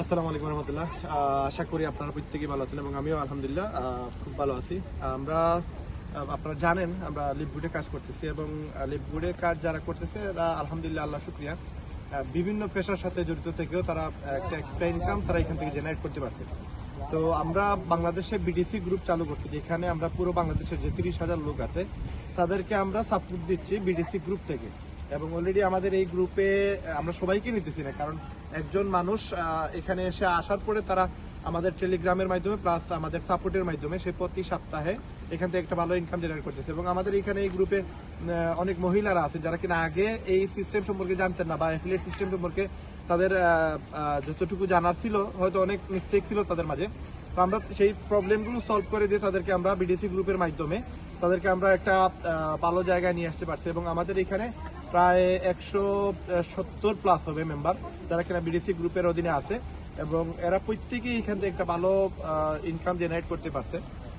আসসালামু আলাইকুম রহমতুল্লাহ। আশা করি আপনারা প্রত্যেকেই ভালো আছেন এবং আমিও আলহামদুলিল্লাহ খুব ভালো আছি। আপনারা জানেন আমরা লিপগুডে কাজ করতেছি এবং লিপগুডে কাজ যারা করতেছে এরা আলহামদুলিল্লাহ আল্লাহ শুকরিয়া বিভিন্ন পেশার সাথে জড়িত থেকেও তারা একটা এক্সট্রা ইনকাম তারা এখান থেকে জেনারেট করতে পারছে। তো আমরা বাংলাদেশে বিডিসি গ্রুপ চালু করছি, যেখানে আমরা পুরো বাংলাদেশের যে 30,000 লোক আছে তাদেরকে আমরা সাপোর্ট দিচ্ছি বিডিসি গ্রুপ থেকে। এবং অলরেডি আমাদের এই গ্রুপে আমরা সবাইকে নিতেছি না, কারণ একজন মানুষ এখানে এসে আসার পরে তারা আমাদের টেলিগ্রামের মাধ্যমে প্লাস আমাদের সাপোর্টের মাধ্যমে সে প্রতি সপ্তাহে এখান থেকে একটা ভালো ইনকাম জেনারেট করতেছে। এবং আমাদের এখানে এই গ্রুপে অনেক মহিলারা আছে যারা কিনা আগে এই সিস্টেম সম্পর্কে জানতেন না বা অ্যাফিলিয়েট সিস্টেম সম্পর্কে তাদের যতটুকু জানার ছিল হয়তো অনেক মিস্টেক ছিল তাদের মাঝে। তো আমরা সেই প্রবলেমগুলো সলভ করে দিয়ে তাদেরকে আমরা বিডিসি গ্রুপের মাধ্যমে তাদেরকে আমরা একটা ভালো জায়গায় নিয়ে আসতে পারছি। এবং আমাদের এখানে প্রায় 170+ হবে মেম্বার যারা কিনা বিডিসি গ্রুপের অধীনে আছে এবং এরা প্রত্যেকেই এখান থেকে একটা ভালো ইনকাম জেনারেট করতে পারছে।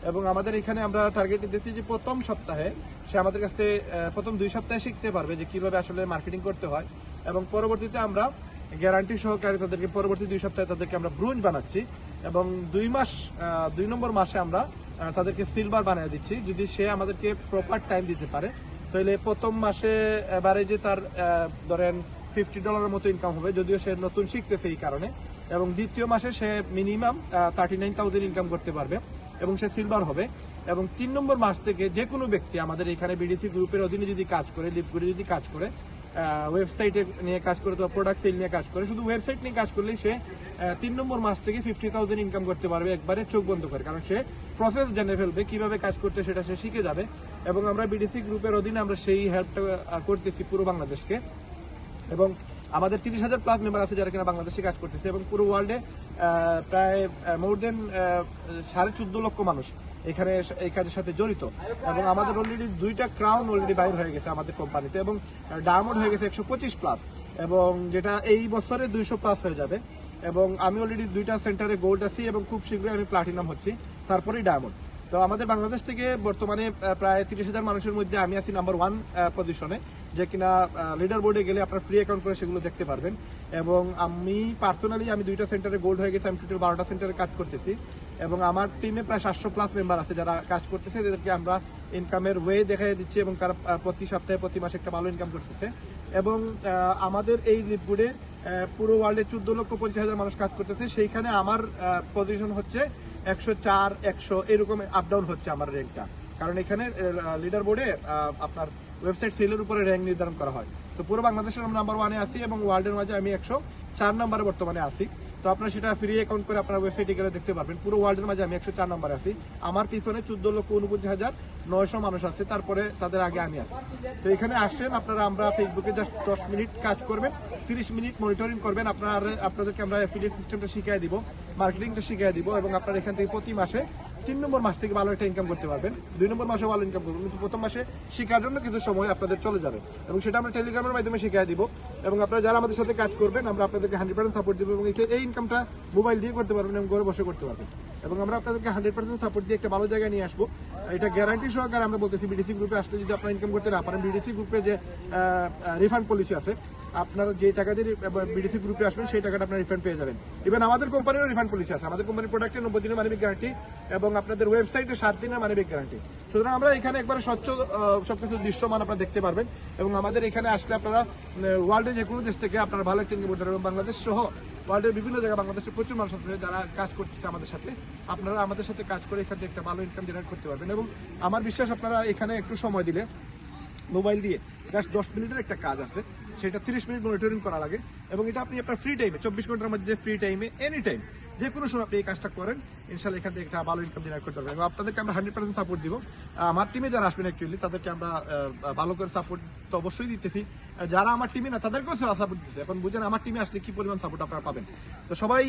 এবং আমাদের এখানে আমরা টার্গেট দিতেছি যে প্রথম সপ্তাহে সে আমাদের কাছ থেকে প্রথম 2 সপ্তাহে শিখতে পারবে যে কিভাবে আসলে মার্কেটিং করতে হয়। এবং পরবর্তীতে আমরা গ্যারান্টি সহকারে তাদেরকে পরবর্তী 2 সপ্তাহে তাদেরকে আমরা ব্রোঞ্জ বানাচ্ছি এবং 2 নম্বর মাসে আমরা তাদেরকে সিলভার বানিয়ে দিচ্ছি যদি সে আমাদেরকে প্রপার টাইম দিতে পারে। তাহলে প্রথম মাসে এবারে যে তার ধরেন $50 মতো ইনকাম হবে, যদিও সে নতুন শিখতেছে এই কারণে। এবং দ্বিতীয় মাসে সে মিনিমাম 39,000 ইনকাম করতে পারবে এবং সে সিলভার হবে। এবং 3 নম্বর মাস থেকে যে কোনো ব্যক্তি আমাদের এখানে বিডিসি গ্রুপের অধীনে যদি কাজ করে, লিপগুডে যদি কাজ করে, ওয়েবসাইটে নিয়ে কাজ করে অথবা প্রোডাক্ট সেল নিয়ে কাজ করে, শুধু ওয়েবসাইট নিয়ে কাজ করলেই সে 3 নম্বর মাস থেকে 50,000 ইনকাম করতে পারবে একবারে চোখ বন্ধ করে, কারণ সে প্রসেস জেনে ফেলবে কিভাবে কাজ করতে, সেটা সে শিখে যাবে। এবং আমরা বিডিসি গ্রুপের অধীনে আমরা সেই হেল্পটা করতেছি পুরো বাংলাদেশকে। এবং আমাদের 30,000+ মেম্বার আছে যারা কিনা বাংলাদেশে কাজ করতেছে এবং পুরো ওয়ার্ল্ডে প্রায় মোর দেন 14.5 লক্ষ মানুষ এখানে এই কাজের সাথে জড়িত। এবং আমাদের অলরেডি 2টা ক্রাউন অলরেডি বাইর হয়ে গেছে আমাদের কোম্পানিতে এবং ডায়মন্ড হয়ে গেছে 125+, এবং যেটা এই বছরে 200+ হয়ে যাবে। এবং আমি অলরেডি 2টা সেন্টারে গোল্ড আছি এবং খুব শীঘ্রই আমি প্লাটিনাম হচ্ছি, তারপরেই ডায়মন্ড। তো আমাদের বাংলাদেশ থেকে বর্তমানে প্রায় 30,000 মানুষের মধ্যে আমি আছি নাম্বার 1 পজিশনে, যে কিনা লিডার বোর্ডে গেলে আপনার ফ্রি অ্যাকাউন্ট করে সেগুলো দেখতে পারবেন। এবং আমি পার্সোনালি 2টা সেন্টারে গোল্ড হয়ে গেছে, আমি টোটাল 12টা সেন্টারে কাজ করতেছি এবং আমার টিমে প্রায় 700+ মেম্বার আছে যারা কাজ করতেছে, যাদেরকে আমরা ইনকামের ওয়ে দেখাই দিচ্ছি এবং তারা প্রতি সপ্তাহে প্রতি মাসে একটা ভালো ইনকাম করতেছে। এবং আমাদের এই লিপগুডে পুরো ওয়ার্ল্ডে 14,50,000 মানুষ কাজ করতেছে, সেইখানে আমার পজিশন হচ্ছে 104, 100 এরকম আপ ডাউন হচ্ছে আমার র্যাঙ্কটা, কারণ এখানে লিডার বোর্ডে আপনার ওয়েবসাইট সেলের উপরে র্যাঙ্ক নির্ধারণ করা হয়। তো পুরো বাংলাদেশের নাম্বার 1-এ আছি এবং ওয়ার্ল্ডের মাঝে আমি 104 নম্বরে বর্তমানে আছি। তো আপনারা সেটা ফ্রি অ্যাকাউন্ট করে আপনার ওয়েবসাইটে গেলে দেখতে পারবেন। পুরো ওয়ার্ল্ডের মাঝে আমি 104 নম্বরে আছি। আমার পিছনে 14,49,900 মানুষ আছে, তারপরে তাদের আগে আমি আছি। তো এখানে আসেন আপনারা, আমরা ফেসবুকে জাস্ট 10 মিনিট কাজ করবেন, 30 মিনিট মনিটরিং করবেন। আপনাদেরকে আমরা অ্যাফিলিয়েট সিস্টেমটা শিখিয়ে দিব, মার্কেটিংটা শিখিয়ে দিব এবং আপনারা এখান থেকে প্রতি মাসে 3 নম্বর মাস থেকে ভালো একটা ইনকাম করতে পারবেন, 2 নম্বর মাসে ভালো ইনকাম করবেন, কিন্তু প্রথম মাসে শেখার জন্য কিছু সময় আপনাদের চলে যাবে এবং সেটা আমরা টেলিগ্রামের মাধ্যমে শিখিয়ে দিব। এবং আপনারা যারা আমাদের সাথে কাজ করবেন আমরা আপনাদেরকে 100% সাপোর্ট দেবো এবং এই ইনকামটা মোবাইল দিয়ে করতে পারবেন এবং ঘরে বসে করতে পারবেন। এবং আমরা আপনাদেরকে 100% সাপোর্ট দিয়ে একটা ভালো জায়গায় নিয়ে আসবো, এটা গ্যারান্টি সহকারে আমরা বলতেছি। বিডিসি গ্রুপে আসলে যদি আপনারা ইনকাম করতে না পারেন, বিডিসি গ্রুপে যে রিফান্ড পলিসি আছে, আপনারা যে টাকা দিয়ে বিডিসি গ্রুপে আসবেন সেই টাকাটা আপনারা রিফান্ড পেয়ে যাবেন। ইভেন আমাদের কোম্পানিরও রিফান্ড পলিসি আছে, আমাদের কোম্পানির প্রোডাক্টে 90 দিনের মানিব্যাগ গ্যারান্টি এবং আপনাদের ওয়েবসাইটে 7 দিনের মানিব্যাগ গ্যারান্টি। সুতরাং আমরা এখানে একবারে স্বচ্ছ সবকিছু দৃশ্যমান আপনারা দেখতে পারবেন। এবং আমাদের এখানে আসলে আপনারা ওয়ার্ল্ডের যে কোনো দেশ থেকে আপনারা ভালো একটা ইনকাম করতে পারবেন, বাংলাদেশ সহ ওয়ার্ল্ডের বিভিন্ন জায়গায় বাংলাদেশের প্রচুর মানুষ আছে যারা কাজ করতেছে আমাদের সাথে। আপনারা আমাদের সাথে কাজ করে এখান থেকে একটা ভালো ইনকাম জেনারেট করতে পারবেন। এবং আমার বিশ্বাস আপনারা এখানে একটু সময় দিলে মোবাইল দিয়ে জাস্ট 10 মিনিটের একটা কাজ আছে, সেটা 30 মিনিট মনিটরিং করা লাগে এবং এটা আপনি আপনার ফ্রি টাইমে 24 ঘন্টার মধ্যে ফ্রি টাইমে এনি টাইম যে কোনো সময় আপনি এই কাজটা করেন, ইনশাল্লাহ এখান থেকে একটা ভালো ইনকাম জেনারেট করতে পারবেন। এবং আপনাদেরকে আমরা 100% সাপোর্ট দিব। আমার টিমে যারা আসবেন অ্যাকচুয়ালি তাদেরকে আমরা ভালো করে সাপোর্ট তো অবশ্যই দিতেছি, যারা আমার টিমে না তাদেরকেও সাপোর্ট দিতেছি। এখন বুঝেন আমার টিমে আসলে কি পরিমাণ সাপোর্ট আপনারা পাবেন। তো সবাই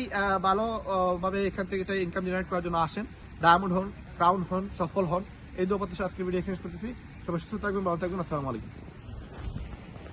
ভালোভাবে এখান থেকে এটা ইনকাম জেনারেট করার জন্য আসেন, ডায়মন্ড হন, ক্রাউন হন, সফল হন। এই 2 প্রত্যাশা আজকে ভিডিও এখানে করতেছি। সবাই সুস্থ থাকবেন, ভালো থাকবেন। আসসালামু আলাইকুম।